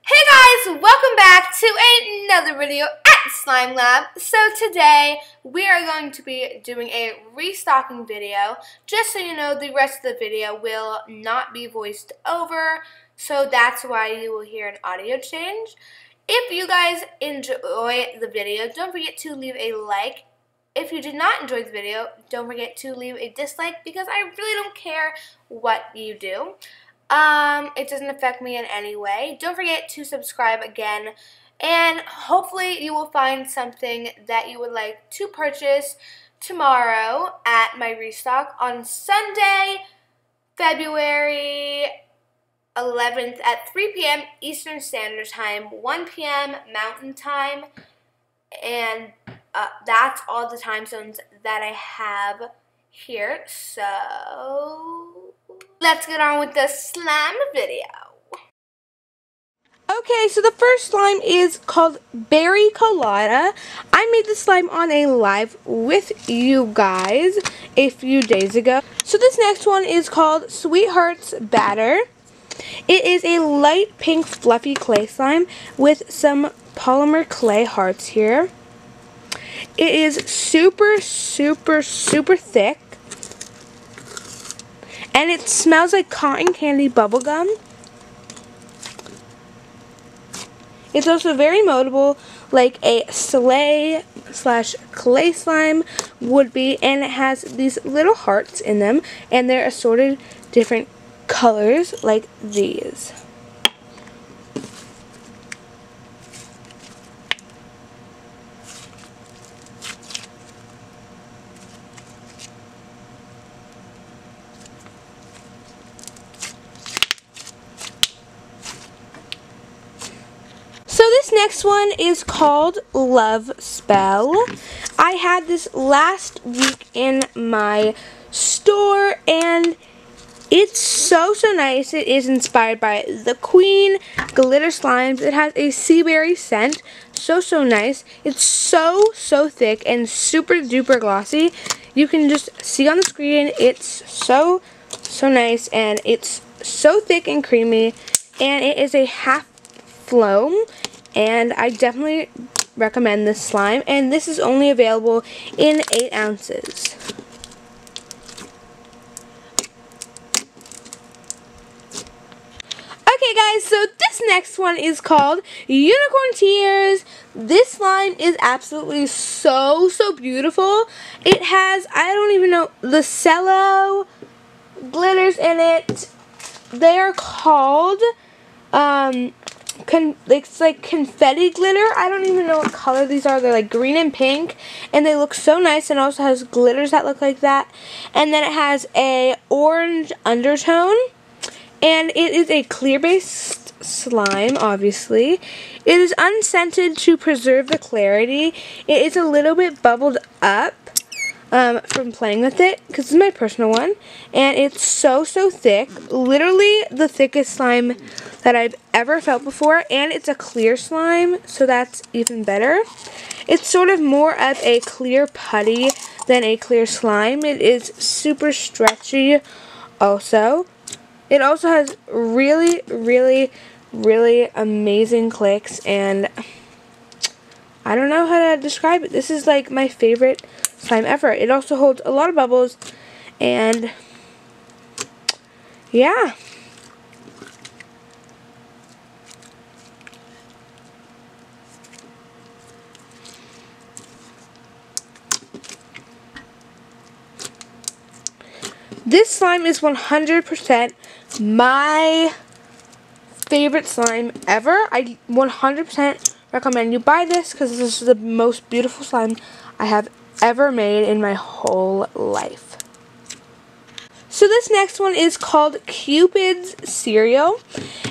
Hey guys, welcome back to another video at Slime Lab. So today we are going to be doing a restocking video. Just so you know, the rest of the video will not be voiced over, so that's why you will hear an audio change. If you guys enjoy the video, don't forget to leave a like. If you did not enjoy the video, don't forget to leave a dislike because I really don't care what you do. It doesn't affect me in any way. Don't forget to subscribe again, and hopefully you will find something that you would like to purchase tomorrow at my restock on Sunday, February 11th at 3 p.m. Eastern Standard Time, 1 p.m. Mountain Time, and that's all the time zones that I have here. So let's get on with the slime video. Okay, so the first slime is called Berry Colada. I made the slime on a live with you guys a few days ago. So this next one is called Sweethearts Batter. It is a light pink fluffy clay slime with some polymer clay hearts here. It is super thick. And it smells like cotton candy bubblegum. It's also very moldable, like a clay slime would be, and it has these little hearts in them, and they're assorted different colors like these. So this next one is called Love Spell. I had this last week in my store, and it's so nice. It is inspired by the Queen glitter slimes. It has a sea berry scent. So nice. It's so thick and super duper glossy. You can just see on the screen. It's so nice, and it's so thick and creamy, and it is a half foam, and I definitely recommend this slime, and this is only available in 8 ounces. Okay guys, so this next one is called Unicorn Tears. This slime is absolutely so beautiful. It has, I don't even know, the cello glitters in it. They are called it's like confetti glitter. I don't even know what color these are. They're like green and pink, and they look so nice, and also has glitters that look like that. And then it has a orange undertone, and it is a clear based slime, obviously. It is unscented to preserve the clarity. It is a little bit bubbled up from playing with it, because this is my personal one, and it's so thick, literally the thickest slime that I've ever felt before, and it's a clear slime, so that's even better. It's sort of more of a clear putty than a clear slime. It is super stretchy also. It also has really amazing clicks, and I don't know how to describe it. This is like my favorite slime ever. It also holds a lot of bubbles, and yeah. This slime is 100% my favorite slime ever. I 100% recommend you buy this because this is the most beautiful slime I have ever made in my whole life. So this next one is called Cupid's Cereal,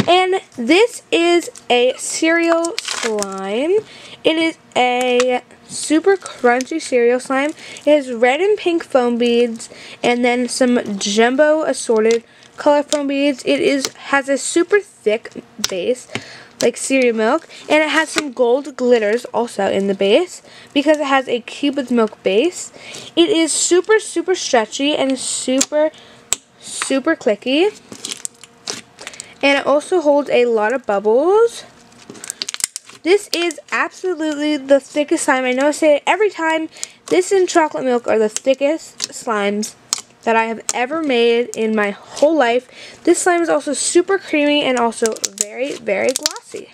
and this is a cereal slime. It is a super crunchy cereal slime. It has red and pink foam beads, and then some jumbo assorted color foam beads. It has a super thick base, like cereal milk, and it has some gold glitters also in the base because it has a Cupid's milk base. It is super stretchy and super clicky, and it also holds a lot of bubbles. This is absolutely the thickest slime. I know I say it every time. This and chocolate milk are the thickest slimes that I have ever made in my whole life. This slime is also super creamy and also very, very glossy.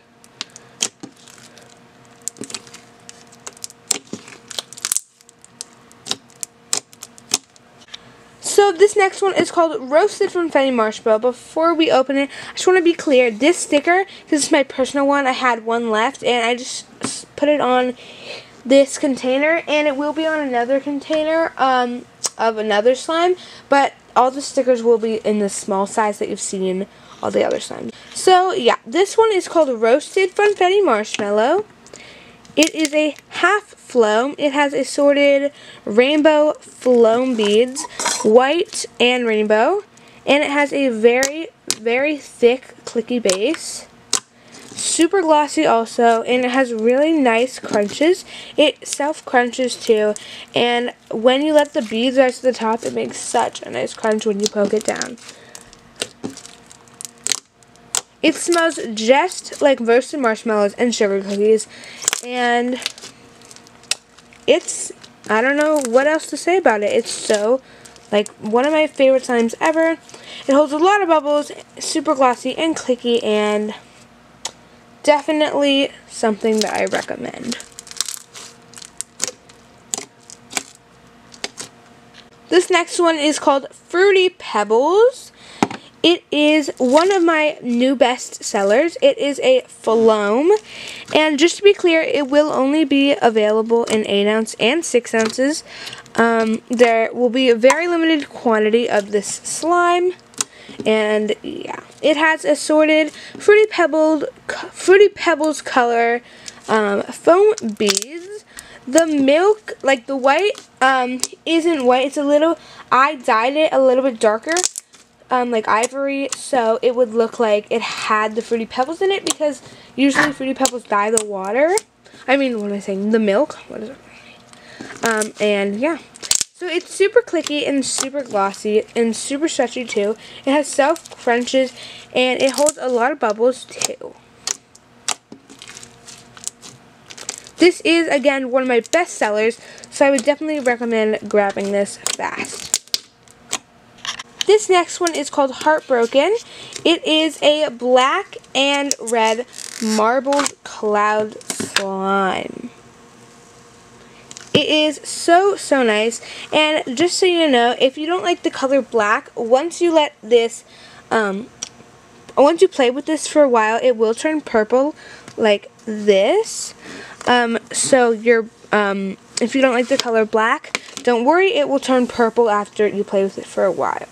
So this next one is called Roasted Funfetti Marshmallow. Before we open it, I just want to be clear. This sticker, this is my personal one. I had one left and I just put it on this container, and it will be on another container of another slime, but all the stickers will be in the small size that you've seen all the other slimes. So yeah, this one is called Roasted Funfetti Marshmallow. It is a half floam. It has assorted rainbow floam beads, white and rainbow, and it has a very, very thick clicky base. Super glossy also, and it has really nice crunches. It self-crunches too, and when you let the beads rise to the top, it makes such a nice crunch when you poke it down. It smells just like roasted marshmallows and sugar cookies, and it's, I don't know what else to say about it. It's so, like, one of my favorite slimes ever. It holds a lot of bubbles, super glossy and clicky, and definitely something that I recommend. This next one is called Fruity Pebbles. It is one of my new best sellers. It is a floam, and just to be clear, it will only be available in 8 ounce and 6 ounces. There will be a very limited quantity of this slime. And yeah, it has assorted Fruity Pebbles color foam beads. The milk, like the white, isn't white. It's a little, I dyed it a little bit darker, like ivory, so it would look like it had the Fruity Pebbles in it, because usually Fruity Pebbles dye the water. I mean, what am I saying? The milk. What is it? And yeah. So it's super clicky and super glossy and super stretchy too. It has self-crunches and it holds a lot of bubbles too. This is, again, one of my best sellers, so I would definitely recommend grabbing this fast. This next one is called Heartbroken. It is a black and red marbled cloud slime. It is so, so nice, and just so you know, if you don't like the color black, once you let this, once you play with this for a while, it will turn purple like this. So you're, if you don't like the color black, don't worry, it will turn purple after you play with it for a while.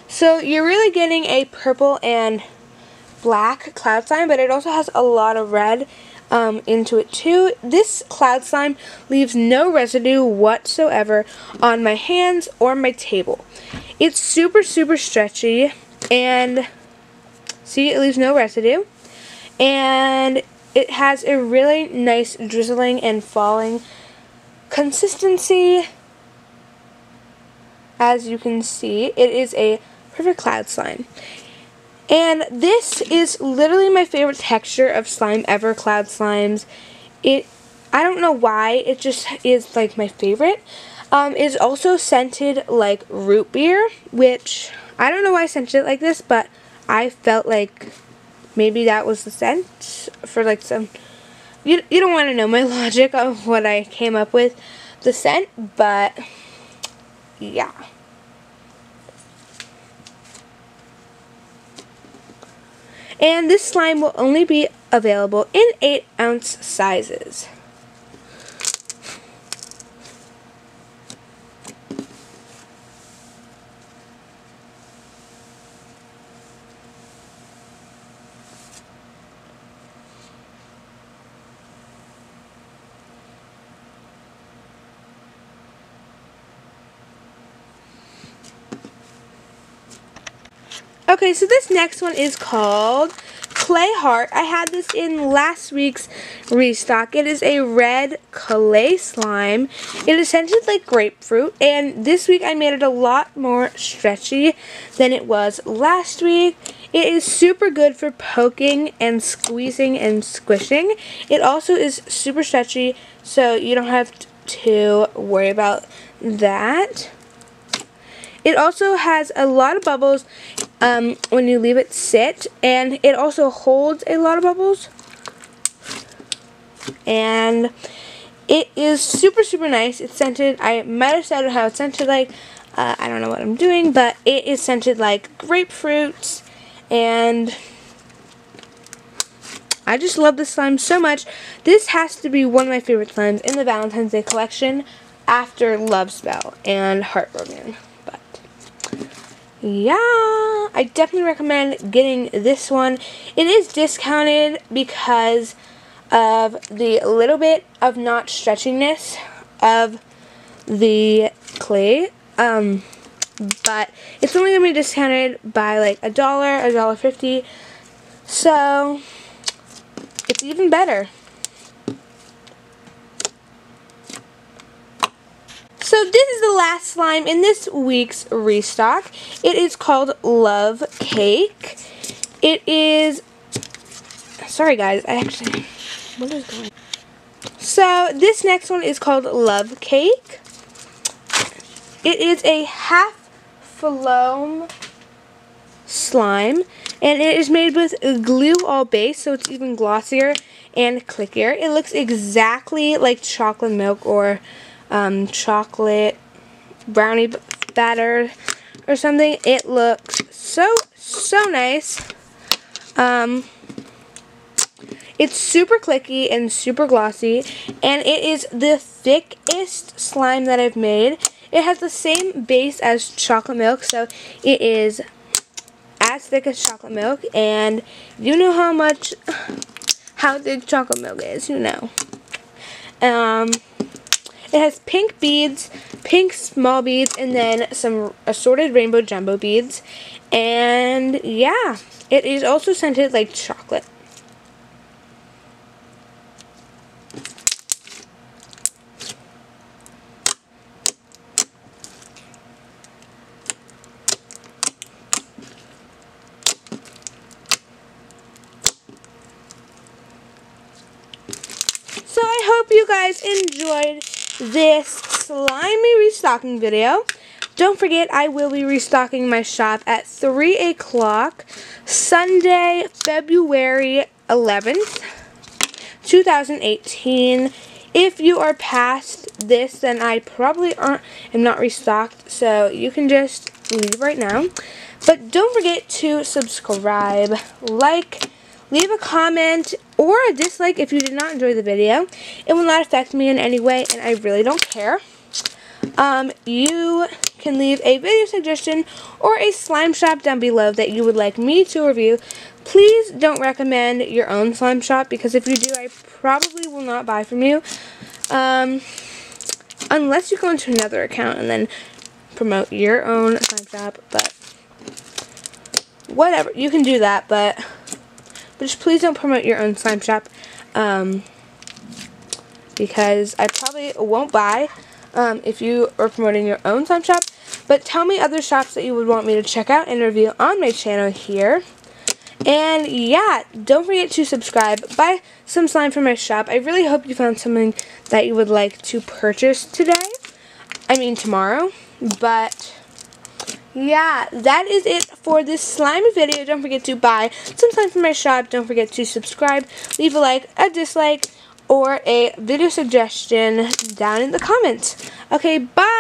So you're really getting a purple and black cloud slime, but it also has a lot of red into it too. This cloud slime leaves no residue whatsoever on my hands or my table. It's super, super stretchy, and see, it leaves no residue, and it has a really nice drizzling and falling consistency. As you can see, it is a perfect cloud slime. And this is literally my favorite texture of slime ever, cloud slimes. I don't know why, it just is like my favorite. It's also scented like root beer, which I don't know why I scented it like this, but I felt like maybe that was the scent for like some, you don't want to know my logic of what I came up with the scent, but yeah. And this slime will only be available in 8 ounce sizes. Okay, so this next one is called Clay Heart. I had this in last week's restock. It is a red clay slime. It is scented like grapefruit, and this week I made it a lot more stretchy than it was last week. It is super good for poking and squeezing and squishing. It also is super stretchy, so you don't have to worry about that. It also has a lot of bubbles when you leave it sit, and it also holds a lot of bubbles. And it is super, super nice. It's scented. I might have said how it's scented like. I don't know what I'm doing, but it is scented like grapefruits, and I just love this slime so much. This has to be one of my favorite slimes in the Valentine's Day collection after Love Spell and Heartbroken. But yeah, I definitely recommend getting this one. It is discounted because of the little bit of not stretchiness of the clay. But it's only going to be discounted by like $1, $1.50. So it's even better. So this is the last slime in this week's restock. It is called Love Cake. It is, sorry guys, what is going on? So this next one is called Love Cake. It is a half foam slime, and it is made with glue all base, so it's even glossier and clickier. It looks exactly like chocolate milk or chocolate brownie batter or something. It looks so nice. It's super clicky and super glossy, and it is the thickest slime that I've made. It has the same base as chocolate milk, so it is as thick as chocolate milk, and you know how thick chocolate milk is, you know. It has pink beads, pink small beads, and then some assorted rainbow jumbo beads, and yeah, it is also scented like chocolate. So I hope you guys enjoyed this slimy restocking video. Don't forget, I will be restocking my shop at 3 o'clock Sunday, February 11th, 2018. If you are past this, then I probably am not restocked, so you can just leave right now. But don't forget to subscribe, like, leave a comment or a dislike if you did not enjoy the video. It will not affect me in any way, and I really don't care. You can leave a video suggestion or a slime shop down below that you would like me to review. Please don't recommend your own slime shop, because if you do, I probably will not buy from you. Unless you go into another account and then promote your own slime shop, but whatever, you can do that, but just please don't promote your own slime shop, because I probably won't buy if you are promoting your own slime shop. But tell me other shops that you would want me to check out and review on my channel here. And yeah, don't forget to subscribe. Buy some slime from my shop. I really hope you found something that you would like to purchase tomorrow. But yeah, that is it for this slimy video. Don't forget to buy some slime from my shop. Don't forget to subscribe, leave a like, a dislike, or a video suggestion down in the comments. Okay, bye!